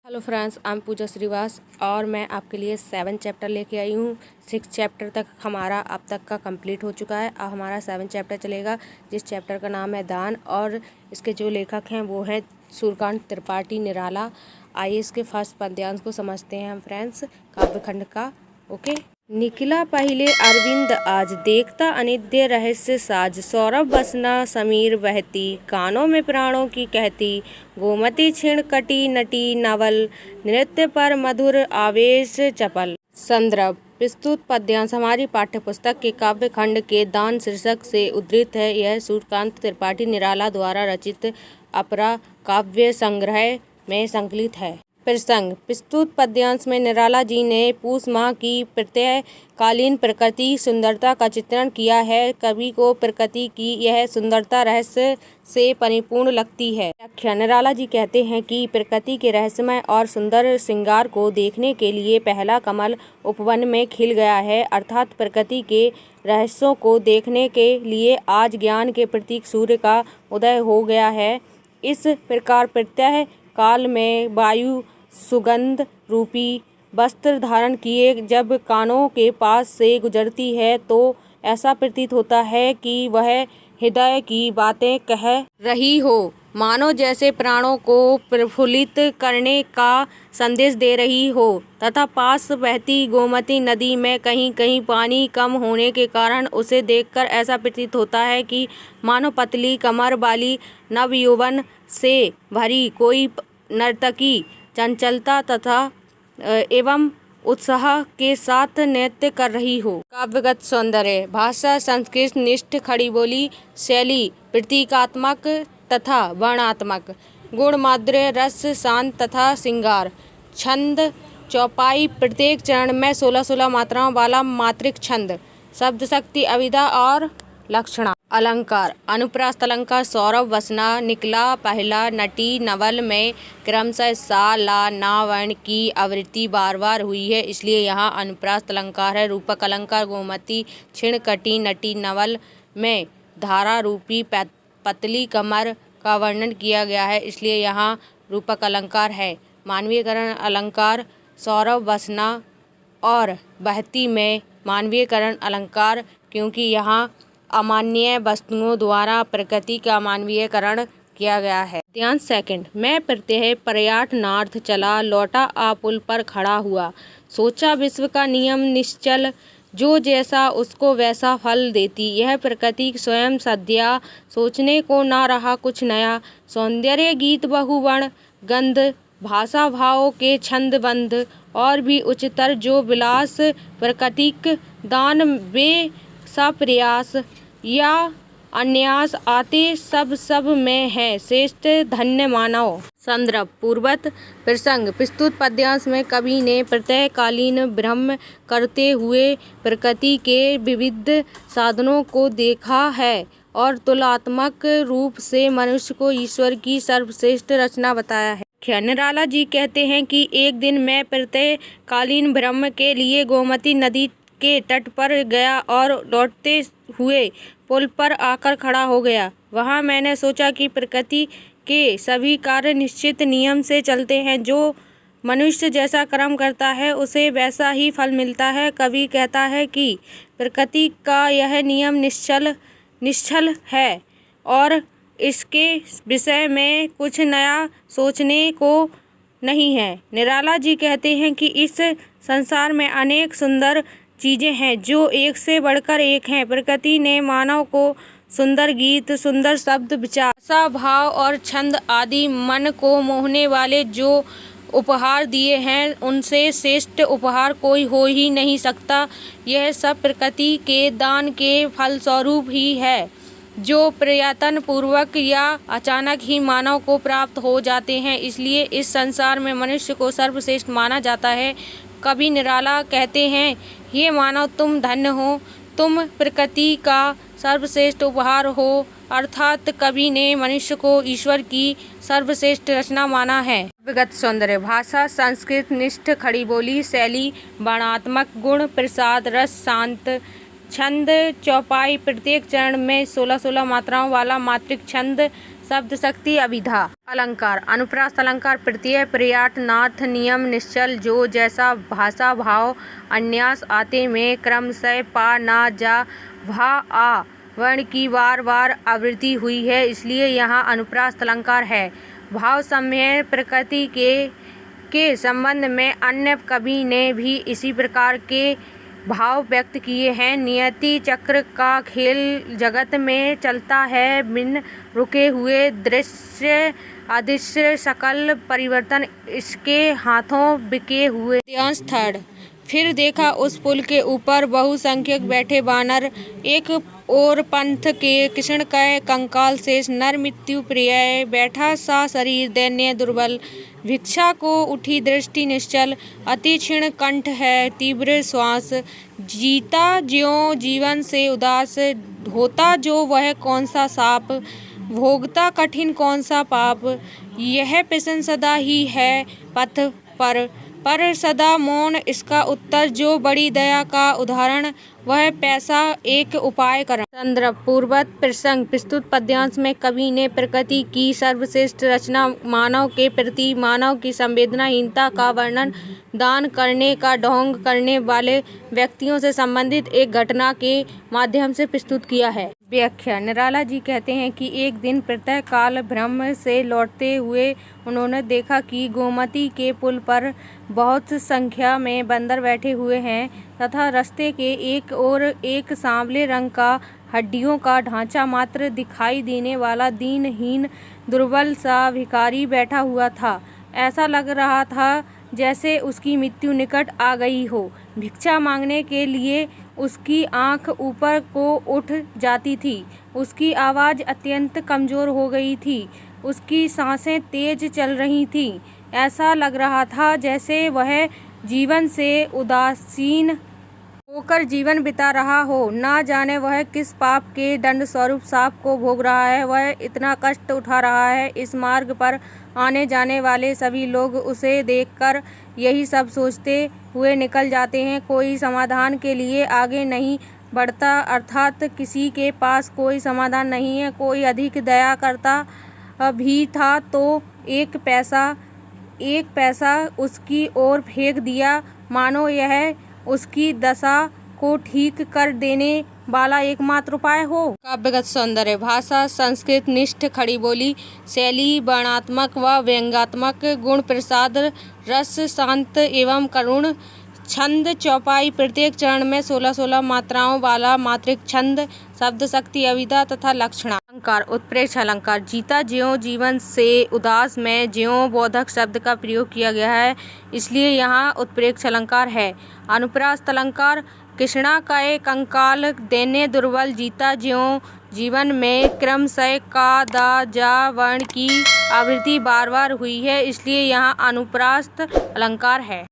Hello friends, I am पूजा श्रीवास और मैं आपके लिए 7 चैप्टर लेके आई हूँ। 6 चैप्टर तक हमारा अब तक का कंप्लीट हो चुका है। अब हमारा 7 चैप्टर चलेगा, जिस चैप्टर का नाम है दान और इसके जो लेखक हैं वो हैं सूर्यकांत त्रिपाठी निराला। आइए इसके फर्स्ट पद्यांश को समझते हैं हम फ्रेंड्स, काव्यखंड का। ओके। निकला पहिले अरविंद आज, देखता अनिद्य रहस्य साज। सौरभ बसना समीर बहती, कानों में प्राणों की कहती। गोमती क्षीण कटी नटी नवल, नृत्य पर मधुर आवेश चपल। संदर्भ प्रस्तुत पद्यांश हमारी पाठ्यपुस्तक के काव्यखंड के दान शीर्षक से उद्धृत है। यह सूर्यकांत त्रिपाठी निराला द्वारा रचित अपरा काव्य संग्रह में संकलित है। प्रसंग प्रस्तुत पद्यांश में निराला जी ने पूष माह की प्रत्ययकालीन प्रकृति सुंदरता का चित्रण किया है। कवि को प्रकृति की यह सुंदरता रहस्य से परिपूर्ण लगती है। व्याख्या निराला जी कहते हैं कि प्रकृति के रहस्यमय और सुंदर श्रृंगार को देखने के लिए पहला कमल उपवन में खिल गया है, अर्थात प्रकृति के रहस्यों को देखने के लिए आज ज्ञान के प्रतीक सूर्य का उदय हो गया है। इस प्रकार प्रत्यय काल में वायु सुगंध रूपी वस्त्र धारण किए जब कानों के पास से गुजरती है तो ऐसा प्रतीत होता है कि वह हृदय की बातें कह रही हो, मानो जैसे प्राणों को प्रफुल्लित करने का संदेश दे रही हो। तथा पास बहती गोमती नदी में कहीं कहीं पानी कम होने के कारण उसे देखकर ऐसा प्रतीत होता है कि मानो पतली कमर वाली नवयौवन से भरी कोई नर्तकी चंचलता तथा एवं उत्साह के साथ नृत्य कर रही हो। काव्यगत सौंदर्य भाषा संस्कृत निष्ठ खड़ी बोली शैली प्रतीकात्मक तथा वर्णात्मक गुण माधुर्य रस शांत तथा श्रृंगार छंद चौपाई प्रत्येक चरण में 16-16 मात्राओं वाला मात्रिक छंद शब्द शक्ति अविदा और लक्षणा। अलंकार अनुप्रास्त अलंकार सौरभ वसना निकला पहला नटी नवल में क्रमशः सा ला ना वर्ण की आवृत्ति बार बार हुई है, इसलिए यहाँ अनुप्रास्त अलंकार है। रूपक अलंकार गोमती क्षीण कटी नटी नवल में धारा रूपी पतली कमर का वर्णन किया गया है, इसलिए यहाँ रूपक अलंकार है। मानवीयकरण अलंकार सौरभ वसना और बहती में मानवीयकरण अलंकार, क्योंकि यहाँ अमान्य वस्तुओं द्वारा प्रकृति का मानवीयकरण किया गया है। ध्यान सेकंड मैं प्रत्यय पर्यटनार्थ चला, लौटा आ पुल पर खड़ा हुआ। सोचा विश्व का नियम निश्चल, जो जैसा उसको वैसा फल देती। यह प्रकृति स्वयं सद्या, सोचने को ना रहा कुछ नया। सौंदर्य गीत बहुवर्ण गंध, भाषा भाव के छंद बंध और भी उच्चतर जो विलास प्रकृतिक दान वे सप्रयास या अन्यास आते सब में है श्रेष्ठ धन्य मानव। संदर्भ पूर्वत प्रसंग प्रस्तुत पद्यांश में कवि ने प्रत्ययकालीन भ्रम करते हुए प्रकृति के विविध साधनों को देखा है और तुलनात्मक रूप से मनुष्य को ईश्वर की सर्वश्रेष्ठ रचना बताया है। निराला जी कहते हैं कि एक दिन मैं प्रत्ययकालीन भ्रम के लिए गोमती नदी के तट पर गया और लौटते हुए पुल पर आकर खड़ा हो गया। वहाँ मैंने सोचा कि प्रकृति के सभी कार्य निश्चित नियम से चलते हैं, जो मनुष्य जैसा कर्म करता है उसे वैसा ही फल मिलता है। कवि कहता है कि प्रकृति का यह नियम निश्चल है और इसके विषय में कुछ नया सोचने को नहीं है। निराला जी कहते हैं कि इस संसार में अनेक सुंदर चीज़ें हैं जो एक से बढ़कर एक हैं। प्रकृति ने मानव को सुंदर गीत, सुंदर शब्द, विचार, आशा, भाव और छंद आदि मन को मोहने वाले जो उपहार दिए हैं, उनसे श्रेष्ठ उपहार कोई हो ही नहीं सकता। यह सब प्रकृति के दान के फलस्वरूप ही है, जो प्रयत्न पूर्वक या अचानक ही मानव को प्राप्त हो जाते हैं। इसलिए इस संसार में मनुष्य को सर्वश्रेष्ठ माना जाता है। कवि निराला कहते हैं, ये मानव तुम धन्य हो, तुम प्रकृति का सर्वश्रेष्ठ उपहार हो। अर्थात कवि ने मनुष्य को ईश्वर की सर्वश्रेष्ठ रचना माना है। व्यक्तिगत सौंदर्य भाषा संस्कृत निष्ठ खड़ी बोली शैली वर्णात्मक गुण प्रसाद रस शांत छंद चौपाई प्रत्येक चरण में 16-16 मात्राओं वाला मात्रिक छंद शब्द शक्ति अभिधा। अलंकार। अनुप्रास अलंकार प्रत्यय पर्याय नाथ नियम निश्चल जो जैसा भाषा भाव अन्यास आते में क्रमशः पा ना जा भा आ वर्ण की बार बार आवृत्ति हुई है, इसलिए यहाँ अनुप्रास अलंकार है। भाव सम्य प्रकृति के संबंध में अन्य कवि ने भी इसी प्रकार के भाव व्यक्त किए हैं। नियति चक्र का खेल जगत में चलता है, बिन रुके हुए दृश्य अदृश्य सकल परिवर्तन इसके हाथों बिके हुए। थर्ड। फिर देखा उस पुल के ऊपर बहुसंख्यक बैठे बानर, एक और पंथ के कृष्ण कह कंकाल शेष नर मृत्यु प्रिय, बैठा सा शरीर दैन्य दुर्बल, भिक्षा को उठी दृष्टि निश्चल, अति क्षीण कंठ है तीव्र श्वास, जीता ज्यों जीवन से उदास, होता जो वह कौन सा साप, भोगता कठिन कौन सा पाप, यह प्रश्न सदा ही है पथ पर सदा मौन इसका उत्तर, जो बड़ी दया का उदाहरण वह पैसा एक उपाय कर। संदर्भ। पूर्वत प्रसंग प्रस्तुत पद्यांश में कवि ने प्रकृति की सर्वश्रेष्ठ रचना मानव के प्रति मानव की संवेदनाहीनता का वर्णन दान करने का ढोंग करने वाले व्यक्तियों से संबंधित एक घटना के माध्यम से प्रस्तुत किया है। व्याख्या। निराला जी कहते हैं कि एक दिन प्रातः काल ब्रह्म से लौटते हुए उन्होंने देखा कि गोमती के पुल पर बहुत संख्या में बंदर बैठे हुए हैं तथा रास्ते के एक और एक सांवले रंग का हड्डियों का ढांचा मात्र दिखाई देने वाला दीनहीन दुर्बल सा भिखारी बैठा हुआ था। ऐसा लग रहा था जैसे उसकी मृत्यु निकट आ गई हो। भिक्षा मांगने के लिए उसकी आंख ऊपर को उठ जाती थी, उसकी आवाज़ अत्यंत कमज़ोर हो गई थी, उसकी सांसें तेज चल रही थीं। ऐसा लग रहा था जैसे वह जीवन से उदासीन होकर जीवन बिता रहा हो। ना जाने वह किस पाप के दंड स्वरूप सांप को भोग रहा है, वह इतना कष्ट उठा रहा है। इस मार्ग पर आने जाने वाले सभी लोग उसे देखकर यही सब सोचते हुए निकल जाते हैं। कोई समाधान के लिए आगे नहीं बढ़ता, अर्थात किसी के पास कोई समाधान नहीं है। कोई अधिक दया करता भी था तो एक पैसा उसकी ओर फेंक दिया, मानो यह उसकी दशा को ठीक कर देने वाला एकमात्र उपाय हो। काव्यगत सौंदर्य। भाषा संस्कृत निष्ठ खड़ी बोली, शैली वर्णनात्मक व व्यंग्यात्मक, गुण प्रसाद रस शांत एवं करुण, छंद चौपाई, प्रत्येक चरण में 16-16 मात्राओं वाला मात्रिक छंद, शब्द शक्ति अभिधा तथा लक्षणा। अलंकार। उत्प्रेक्ष अलंकार। जीता ज्यों जीवन से उदास में ज्यों बोधक शब्द का प्रयोग किया गया है, इसलिए यहाँ उत्प्रेक्ष अलंकार है। अनुप्रास अलंकार। कृष्णा का कंकाल दैन्य दुर्बल, जीता ज्यों जीवन में क्रमशः का दा जा वर्ण की आवृत्ति बार बार हुई है, इसलिए यहाँ अनुप्रास अलंकार है।